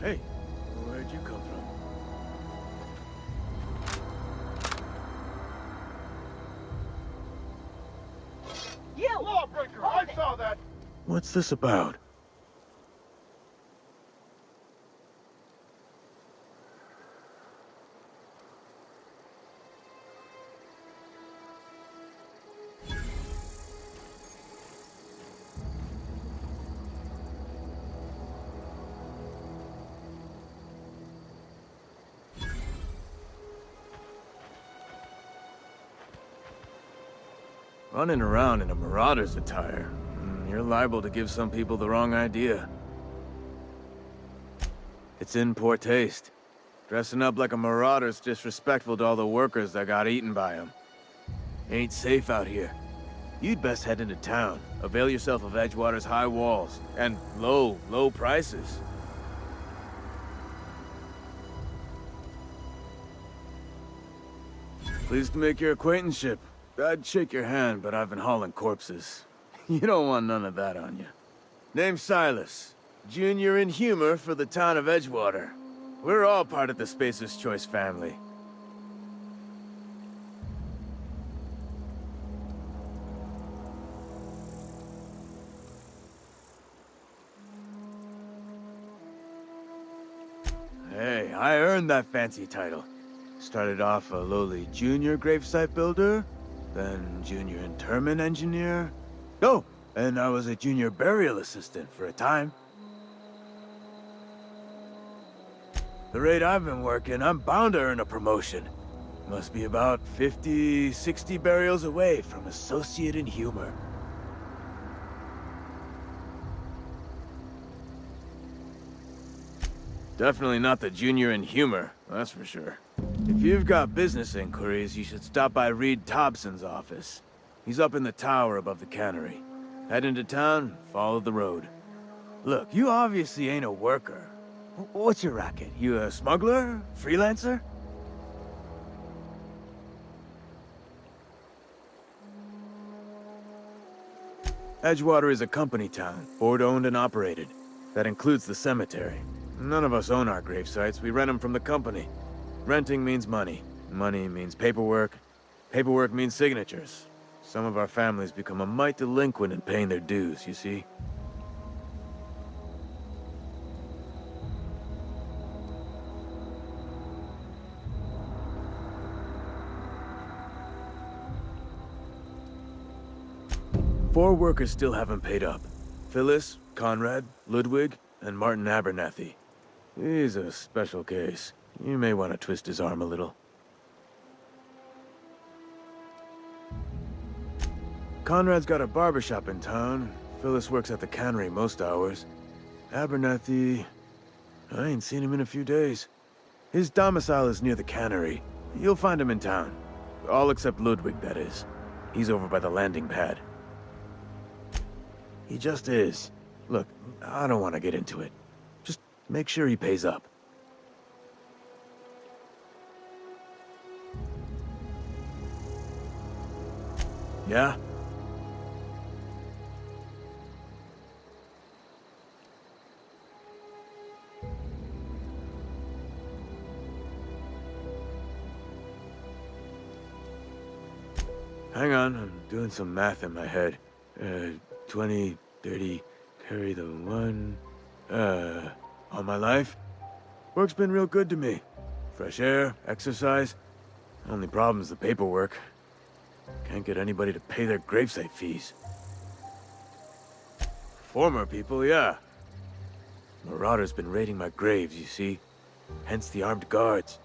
Hey, where'd you come from? You! Lawbreaker! I saw that! What's this about? Running around in a marauder's attire. You're liable to give some people the wrong idea. It's in poor taste. Dressing up like a marauder's disrespectful to all the workers that got eaten by them. Ain't safe out here. You'd best head into town. Avail yourself of Edgewater's high walls and low prices. Pleased to make your acquaintanceship. I'd shake your hand, but I've been hauling corpses. You don't want none of that on you. Name's Silas. Junior in humor for the town of Edgewater. We're all part of the Spacer's Choice family. Hey, I earned that fancy title. Started off a lowly junior gravesite builder, then junior interment engineer. Oh, and I was a junior burial assistant for a time. The rate I've been working, I'm bound to earn a promotion. Must be about 50, 60 burials away from associate in humor. Definitely not the junior in humor, that's for sure. If you've got business inquiries, you should stop by Reed Thompson's office. He's up in the tower above the cannery. Head into town, follow the road. Look, you obviously ain't a worker. What's your racket? You a smuggler? Freelancer? Edgewater is a company town, board-owned and operated. That includes the cemetery. None of us own our grave sites, we rent them from the company. Renting means money. Money means paperwork. Paperwork means signatures. Some of our families become a mite delinquent in paying their dues, you see? Four workers still haven't paid up. Phyllis, Conrad, Ludwig, and Martin Abernathy. He's a special case. You may want to twist his arm a little. Conrad's got a barbershop in town. Phyllis works at the cannery most hours. Abernathy... I ain't seen him in a few days. His domicile is near the cannery. You'll find him in town. All except Ludwig, that is. He's over by the landing pad. He just is. Look, I don't want to get into it. Just make sure he pays up. Yeah? Hang on, I'm doing some math in my head. 20, 30, carry the one... all my life? Work's been real good to me. Fresh air, exercise. Only problem's the paperwork. Can't get anybody to pay their gravesite fees. Former people, yeah. Marauders been raiding my graves, you see. Hence the armed guards.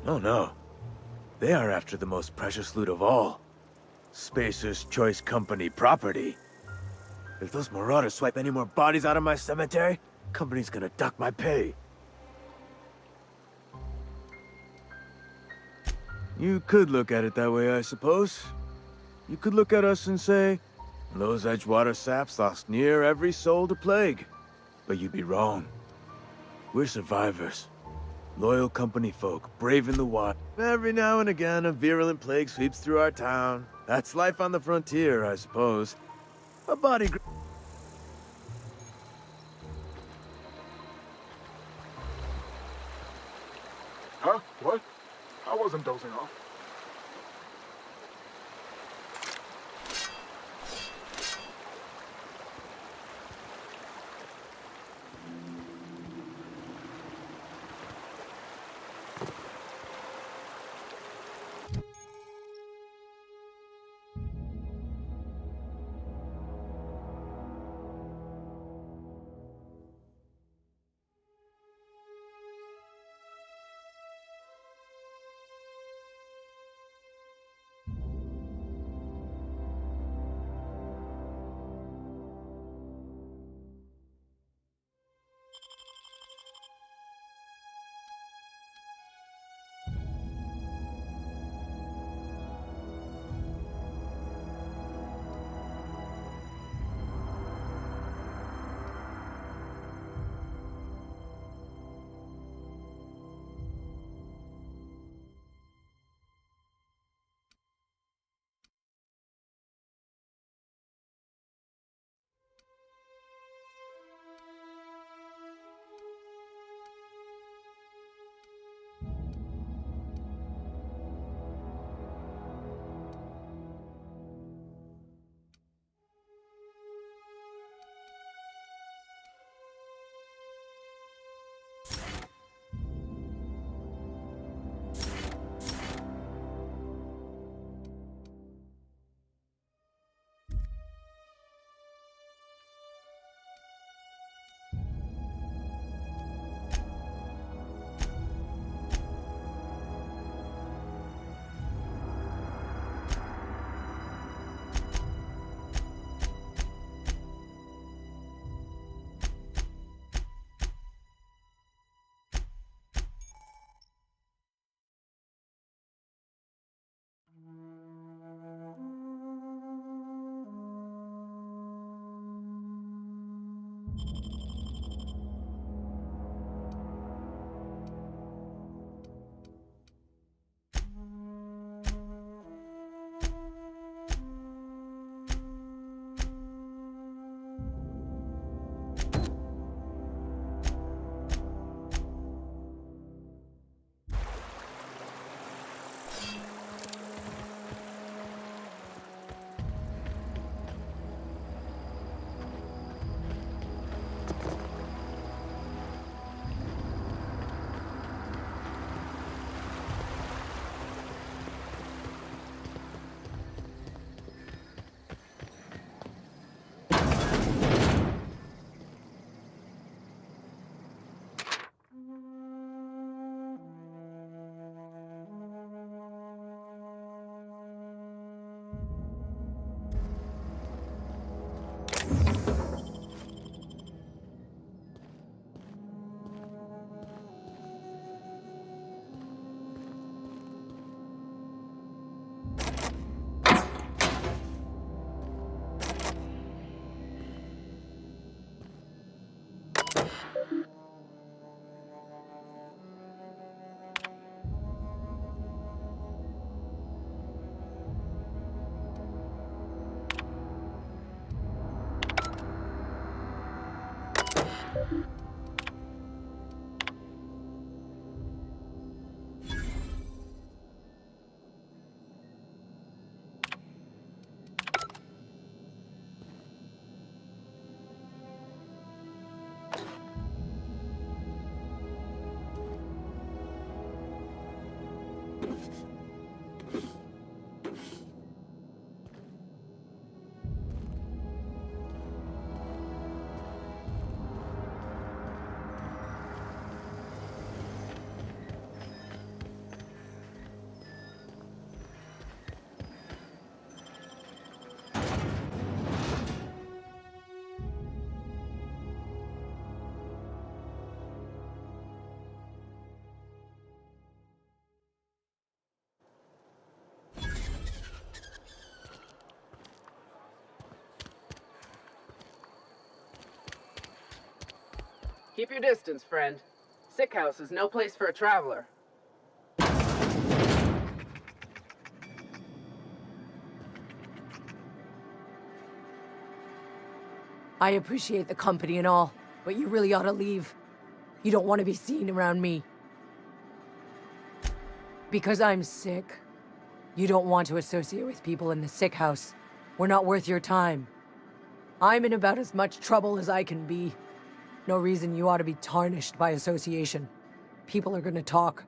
Oh no. They are after the most precious loot of all. Spacer's Choice Company property. If those marauders swipe any more bodies out of my cemetery, company's gonna duck my pay. You could look at it that way, I suppose. You could look at us and say, those Edgewater saps lost near every soul to plague. But you'd be wrong. We're survivors. Loyal company folk, braving the water. Every now and again, a virulent plague sweeps through our town. That's life on the frontier, I suppose. A body... Huh? What? I wasn't dozing off. Keep your distance, friend. Sick house is no place for a traveler. I appreciate the company and all, but you really ought to leave. You don't want to be seen around me. Because I'm sick. You don't want to associate with people in the sick house. We're not worth your time. I'm in about as much trouble as I can be. No reason you ought to be tarnished by association. People are gonna talk.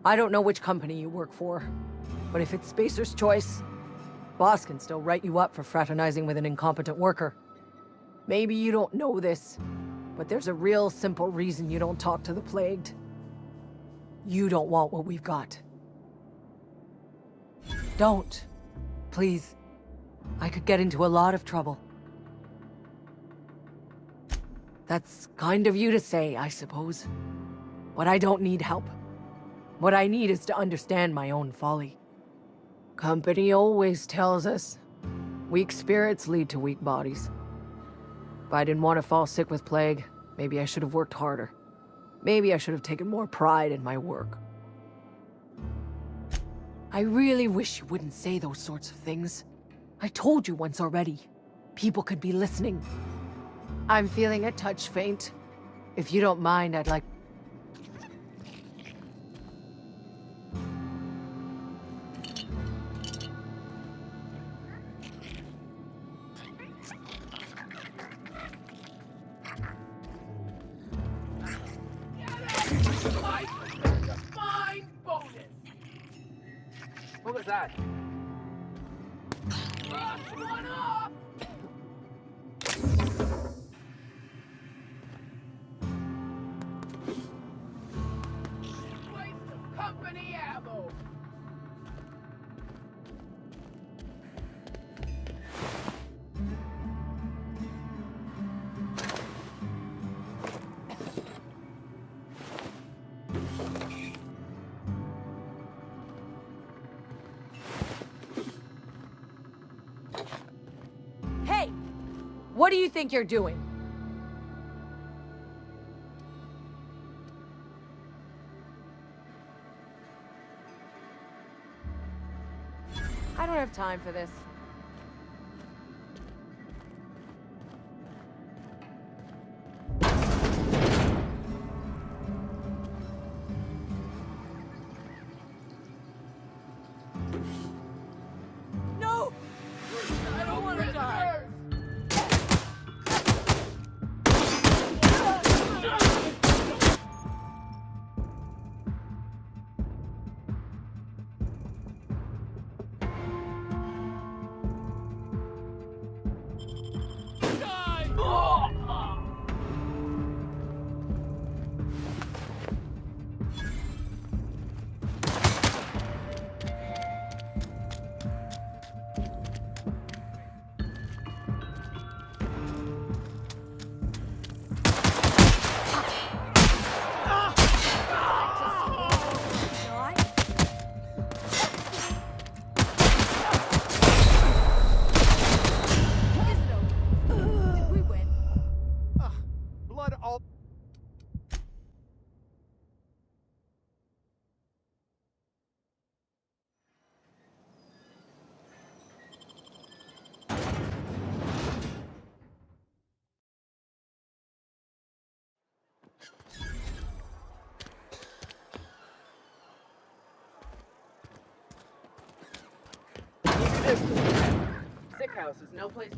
I don't know which company you work for, but if it's Spacer's Choice, boss can still write you up for fraternizing with an incompetent worker. Maybe you don't know this, but there's a real simple reason you don't talk to the Plagued. You don't want what we've got. Don't. Please. I could get into a lot of trouble. That's kind of you to say, I suppose. But I don't need help. What I need is to understand my own folly. Company always tells us, weak spirits lead to weak bodies. If I didn't want to fall sick with plague, maybe I should have worked harder. Maybe I should have taken more pride in my work. I really wish you wouldn't say those sorts of things. I told you once already. People could be listening. I'm feeling a touch faint. If you don't mind, I'd like... Fine bonus! What was that? First one up! Waste of company ammo! Hey! What do you think you're doing? I don't have time for this. No! I don't want to die. Did we win? Blood all... Sick house is no place.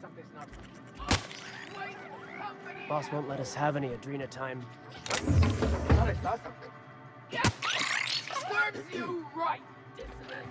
Something's not. Waste of company. Boss won't let us have any Adrena time. I thought I saw something. Yeah. Serves you right, dissident.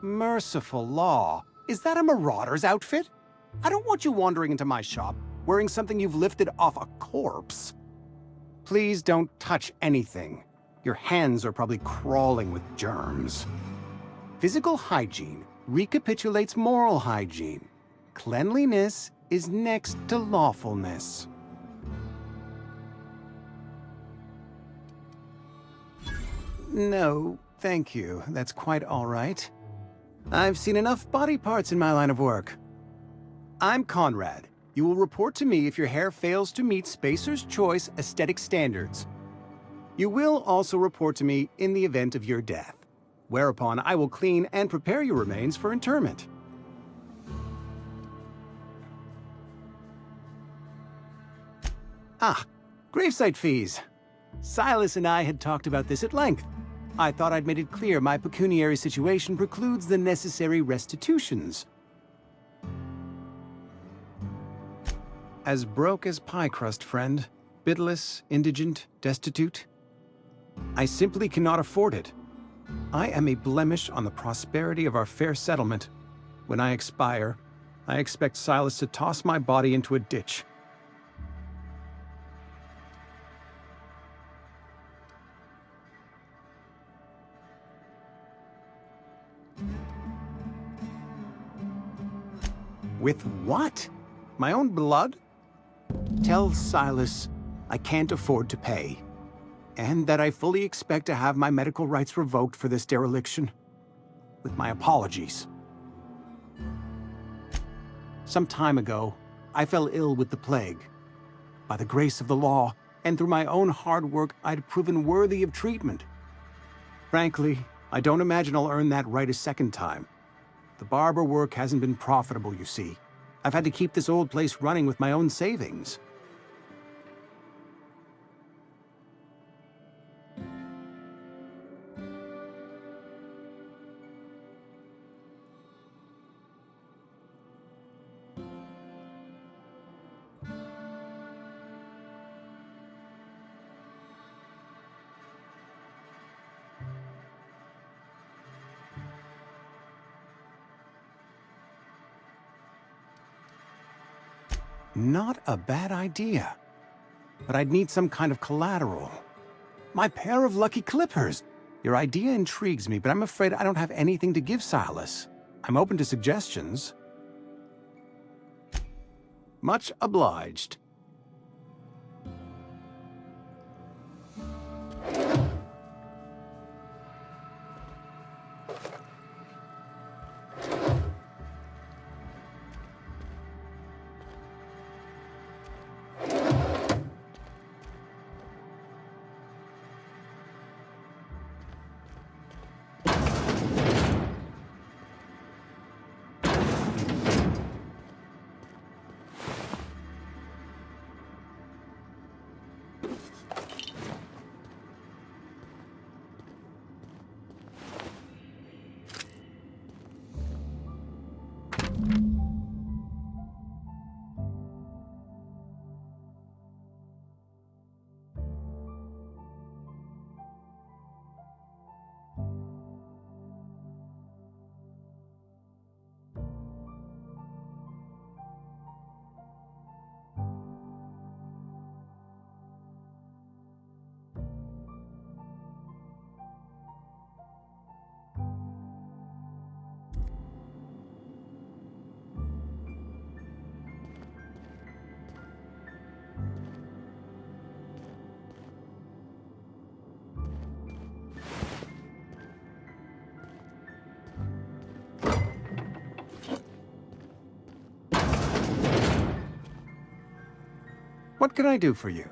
Merciful law. Is that a marauder's outfit? I don't want you wandering into my shop wearing something you've lifted off a corpse. Please don't touch anything. Your hands are probably crawling with germs. Physical hygiene recapitulates moral hygiene. Cleanliness is next to lawfulness. No, thank you. That's quite all right. I've seen enough body parts in my line of work. I'm Conrad. You will report to me if your hair fails to meet Spacer's Choice aesthetic standards. You will also report to me in the event of your death, whereupon I will clean and prepare your remains for interment. Ah, gravesite fees. Silas and I had talked about this at length. I thought I'd made it clear my pecuniary situation precludes the necessary restitutions. As broke as pie crust, friend. Bidless, indigent, destitute. I simply cannot afford it. I am a blemish on the prosperity of our fair settlement. When I expire, I expect Silas to toss my body into a ditch. With what? My own blood? Tell Silas I can't afford to pay, and that I fully expect to have my medical rights revoked for this dereliction. With my apologies. Some time ago, I fell ill with the plague. By the grace of the law, and through my own hard work, I'd proven worthy of treatment. Frankly, I don't imagine I'll earn that right a second time. The barber work hasn't been profitable, you see. I've had to keep this old place running with my own savings. Not a bad idea. But I'd need some kind of collateral. My pair of lucky clippers! Your idea intrigues me, but I'm afraid I don't have anything to give Silas. I'm open to suggestions. Much obliged. What can I do for you?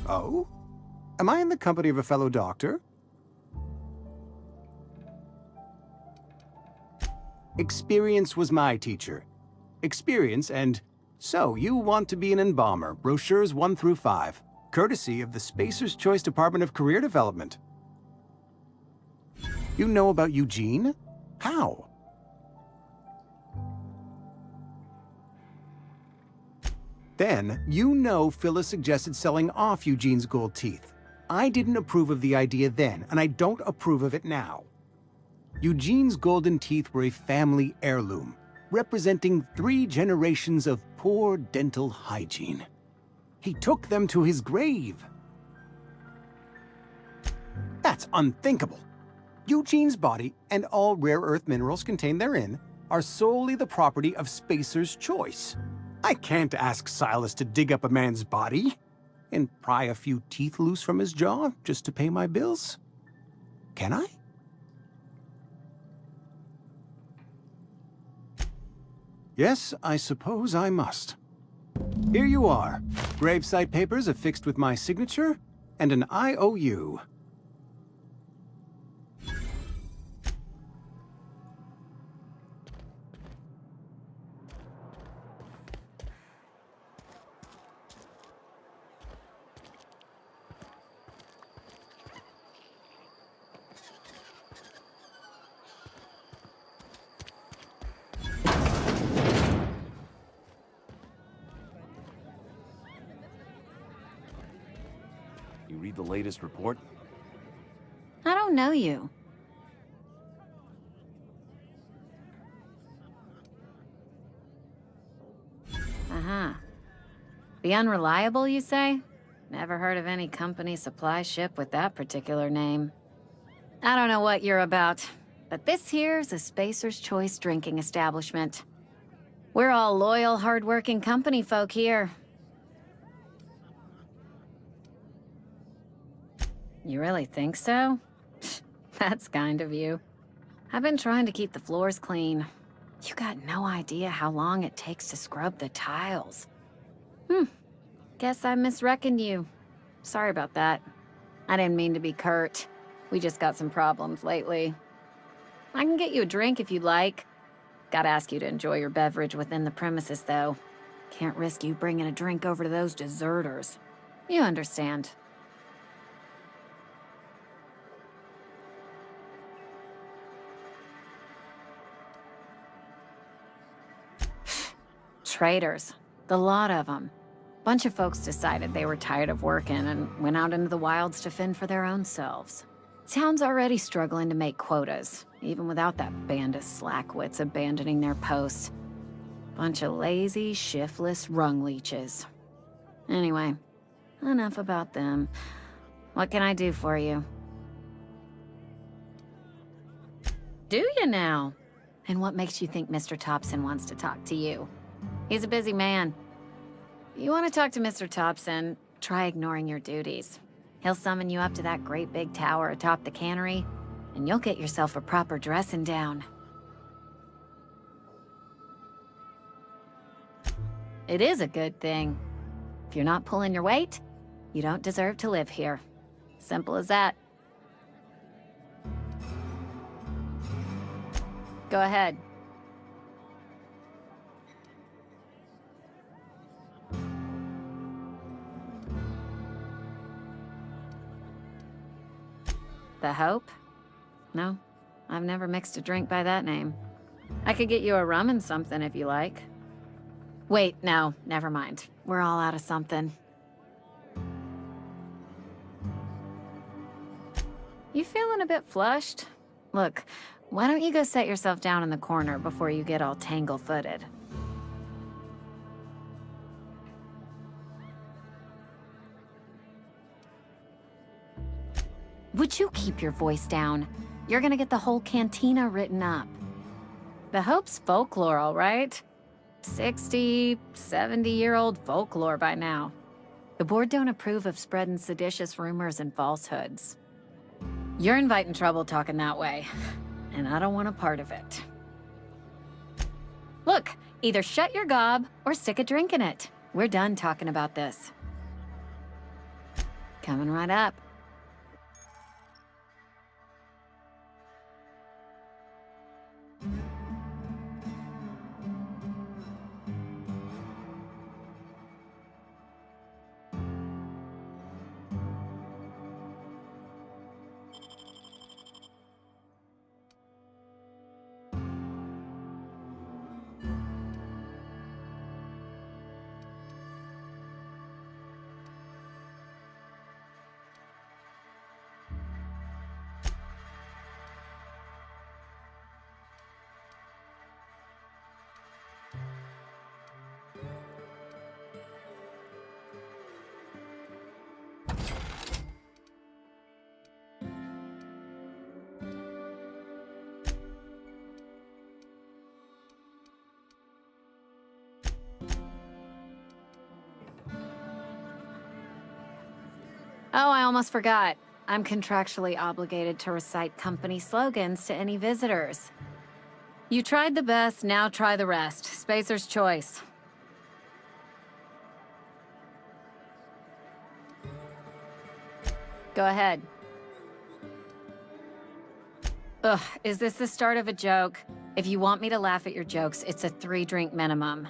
Oh? Am I in the company of a fellow doctor? Experience was my teacher. Experience and... So, you want to be an embalmer, brochures 1 through 5, courtesy of the Spacer's Choice Department of Career Development. You know about Eugene? How? Then, you know Phyllis suggested selling off Eugene's gold teeth. I didn't approve of the idea then, and I don't approve of it now. Eugene's golden teeth were a family heirloom, representing 3 generations of poor dental hygiene. He took them to his grave. That's unthinkable. Eugene's body and all rare earth minerals contained therein are solely the property of Spacer's Choice. I can't ask Silas to dig up a man's body and pry a few teeth loose from his jaw just to pay my bills. Can I? Yes, I suppose I must. Here you are. Gravesite papers affixed with my signature and an IOU. You read the latest report? I don't know you. Uh-huh. The Unreliable, you say? Never heard of any company supply ship with that particular name. I don't know what you're about, but this here's a Spacer's Choice drinking establishment. We're all loyal, hard-working company folk here. You really think so? That's kind of you. I've been trying to keep the floors clean. You got no idea how long it takes to scrub the tiles. Guess I misreckoned you. Sorry about that. I didn't mean to be curt. We just got some problems lately. I can get you a drink if you'd like. Gotta ask you to enjoy your beverage within the premises, though. Can't risk you bringing a drink over to those deserters. You understand. Traitors. The lot of them. Bunch of folks decided they were tired of working and went out into the wilds to fend for their own selves. Town's already struggling to make quotas, even without that band of slackwits abandoning their posts. Bunch of lazy, shiftless rung leeches. Anyway, enough about them. What can I do for you? Do you now? And what makes you think Mr. Thompson wants to talk to you? He's a busy man. You want to talk to Mr. Thompson, try ignoring your duties. He'll summon you up to that great big tower atop the cannery, and you'll get yourself a proper dressing down. It is a good thing. If you're not pulling your weight, you don't deserve to live here. Simple as that. Go ahead. The Hope? No, I've never mixed a drink by that name. I could get you a rum and something if you like. Wait, no, never mind. We're all out of something. You feeling a bit flushed? Look, why don't you go set yourself down in the corner before you get all tangle-footed? Would you keep your voice down? You're gonna get the whole cantina written up. The Hope's folklore, all right? 60, 70-year-old folklore by now. The board don't approve of spreading seditious rumors and falsehoods. You're inviting trouble talking that way, and I don't want a part of it. Look, either shut your gob or stick a drink in it. We're done talking about this. Coming right up. Oh, I almost forgot. I'm contractually obligated to recite company slogans to any visitors. You tried the best, now try the rest. Spacer's choice. Go ahead. Ugh, is this the start of a joke? If you want me to laugh at your jokes, it's a 3-drink minimum.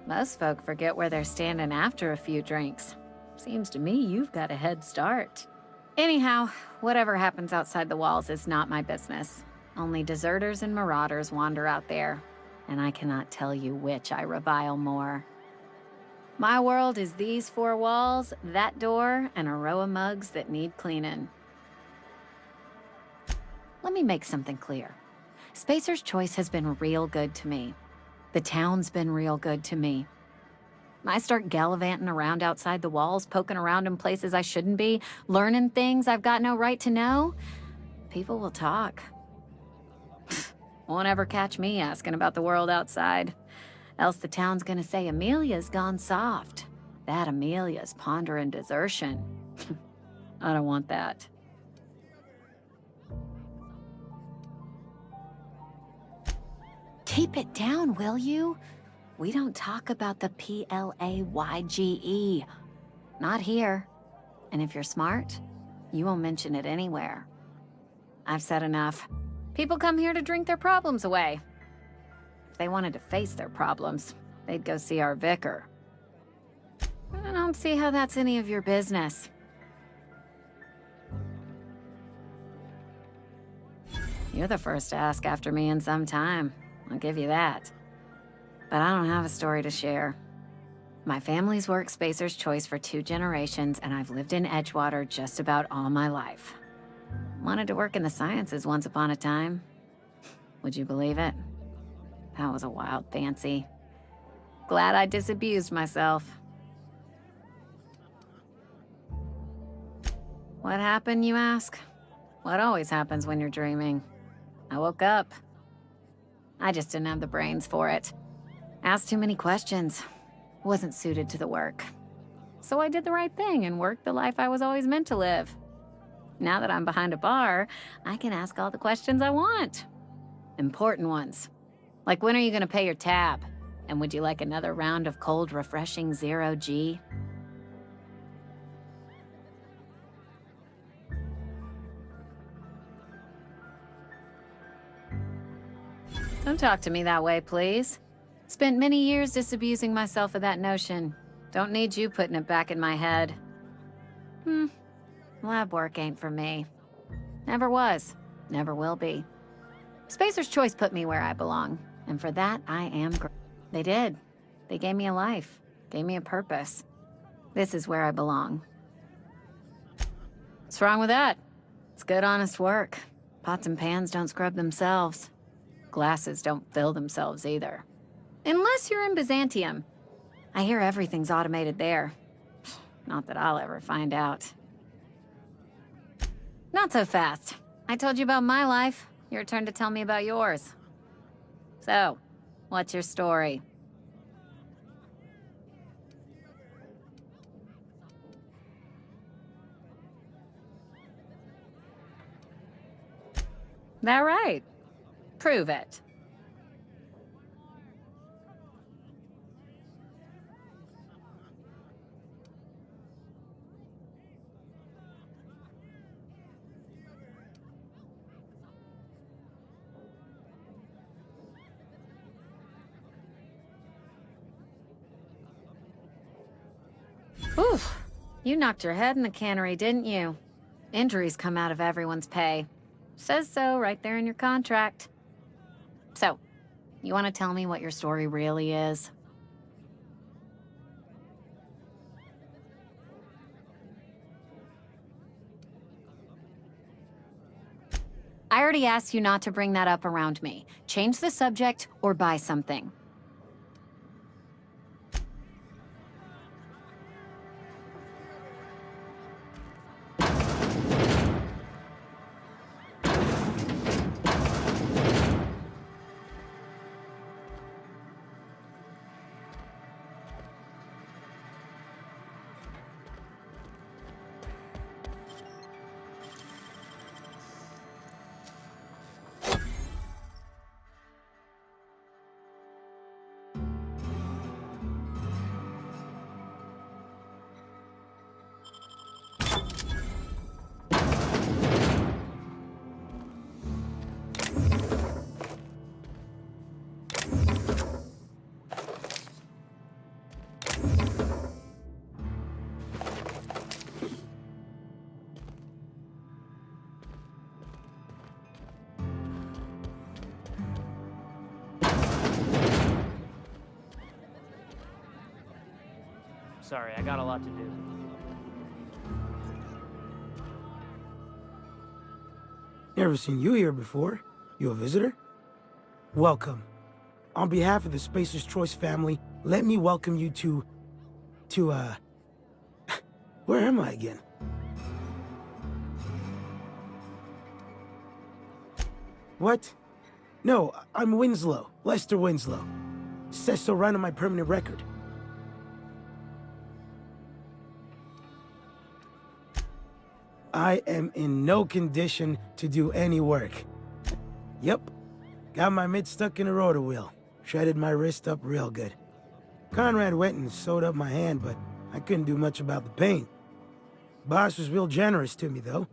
Most folk forget where they're standing after a few drinks. Seems to me you've got a head start. Anyhow, whatever happens outside the walls is not my business. Only deserters and marauders wander out there, and I cannot tell you which I revile more. My world is these 4 walls, that door, and a row of mugs that need cleaning. Let me make something clear. Spacer's Choice has been real good to me. The town's been real good to me. I start gallivanting around outside the walls, poking around in places I shouldn't be, learning things I've got no right to know. People will talk. Won't ever catch me asking about the world outside. Else the town's gonna say Amelia's gone soft. That Amelia's pondering desertion. I don't want that. Keep it down, will you? We don't talk about the PLAYGE. Not here. And if you're smart, you won't mention it anywhere. I've said enough. People come here to drink their problems away. If they wanted to face their problems, they'd go see our vicar. I don't see how that's any of your business. You're the first to ask after me in some time. I'll give you that. But I don't have a story to share. My family's worked Spacer's Choice for 2 generations, and I've lived in Edgewater just about all my life. Wanted to work in the sciences once upon a time. Would you believe it? That was a wild fancy. Glad I disabused myself. What happened, you ask? What always happens when you're dreaming. I woke up. I just didn't have the brains for it. Asked too many questions. Wasn't suited to the work. So I did the right thing and worked the life I was always meant to live. Now that I'm behind a bar, I can ask all the questions I want. Important ones. Like, when are you gonna pay your tab? And would you like another round of cold, refreshing 0G? Don't talk to me that way, please. Spent many years disabusing myself of that notion. Don't need you putting it back in my head. Lab work ain't for me. Never was. Never will be. Spacer's Choice put me where I belong, and for that, I am grateful. They did. They gave me a life. Gave me a purpose. This is where I belong. What's wrong with that? It's good, honest work. Pots and pans don't scrub themselves. Glasses don't fill themselves either. Unless you're in Byzantium. I hear everything's automated there. Not that I'll ever find out. Not so fast. I told you about my life. Your turn to tell me about yours. So, what's your story? That right? Prove it. Oof. You knocked your head in the cannery, didn't you? Injuries come out of everyone's pay. Says so right there in your contract. So, you want to tell me what your story really is? I already asked you not to bring that up around me. Change the subject or buy something. Sorry, I got a lot to do. Never seen you here before. You a visitor? Welcome. On behalf of the Spacer's Choice family, let me welcome you to, where am I again? What? No, I'm Winslow. Lester Winslow. Says so right on my permanent record. I am in no condition to do any work. Yep. Got my mitt stuck in a rotor wheel. Shredded my wrist up real good. Conrad went and sewed up my hand, but I couldn't do much about the pain. Boss was real generous to me, though.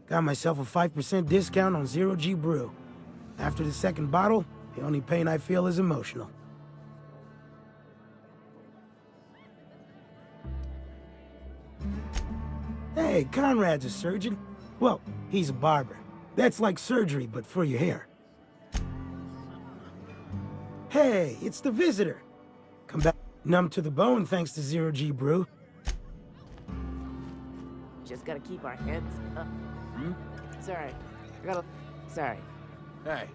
Got myself a 5% discount on Zero G Brew. After the second bottle, the only pain I feel is emotional. Hey, Conrad's a surgeon. Well, he's a barber. That's like surgery, but for your hair. Hey, it's the visitor. Come back numb to the bone thanks to Zero G Brew. Just gotta keep our heads up. Sorry. Sorry. Hey,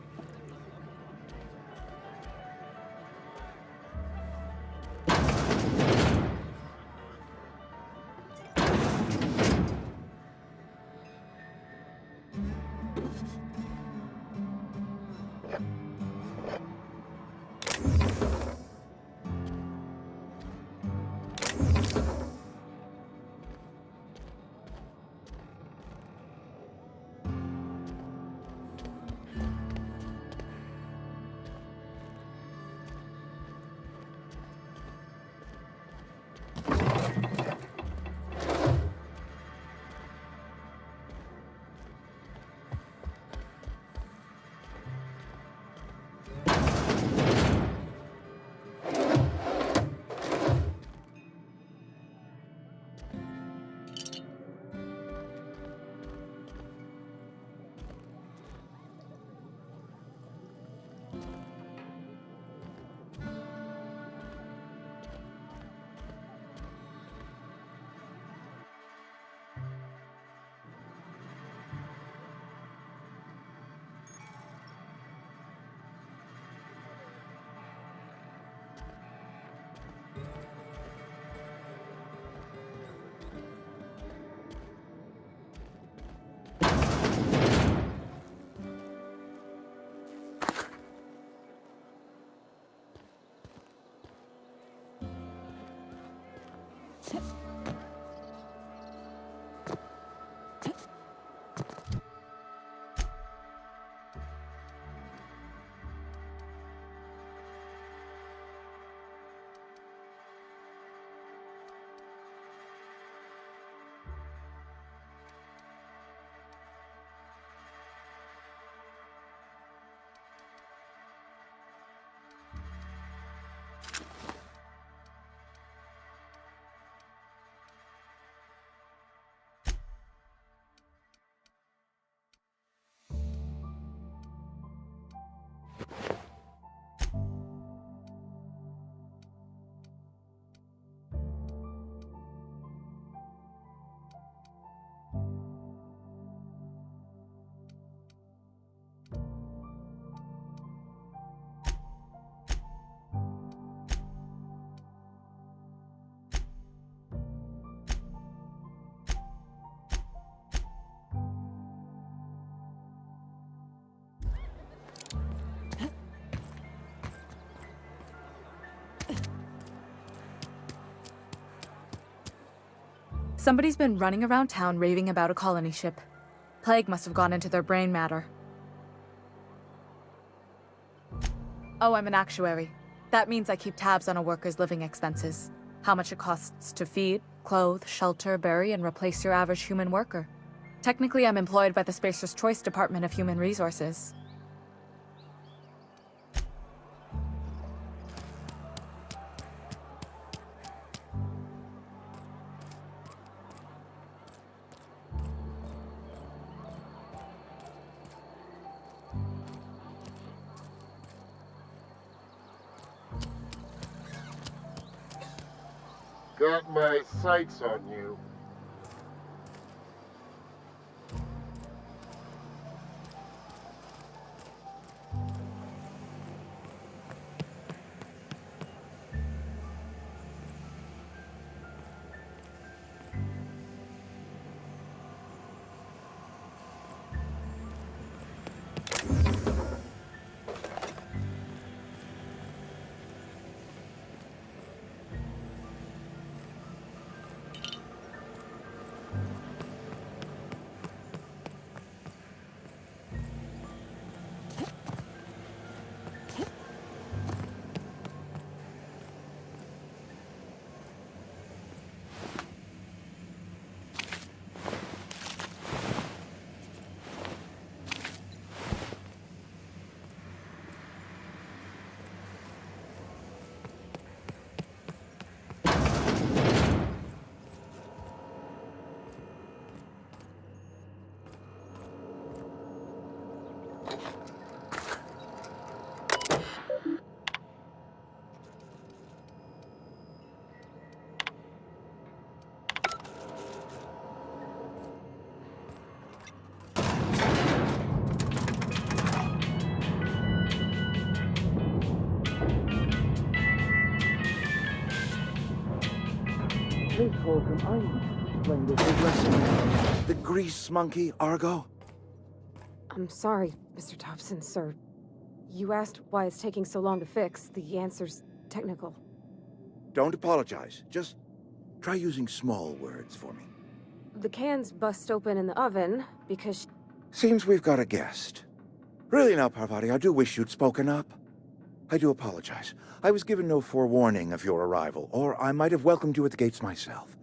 Somebody's been running around town raving about a colony ship. Plague must have gone into their brain matter. Oh, I'm an actuary. That means I keep tabs on a worker's living expenses. How much it costs to feed, clothe, shelter, bury, and replace your average human worker. Technically, I'm employed by the Spacer's Choice Department of Human Resources. Got my sights on you. The grease monkey, Argo? I'm sorry, Mr. Thompson, sir. You asked why it's taking so long to fix. The answer's technical. Don't apologize. Just try using small words for me. The cans bust open in the oven because... Seems we've got a guest. Really now, Parvati, I do wish you'd spoken up. I do apologize. I was given no forewarning of your arrival, or I might have welcomed you at the gates myself.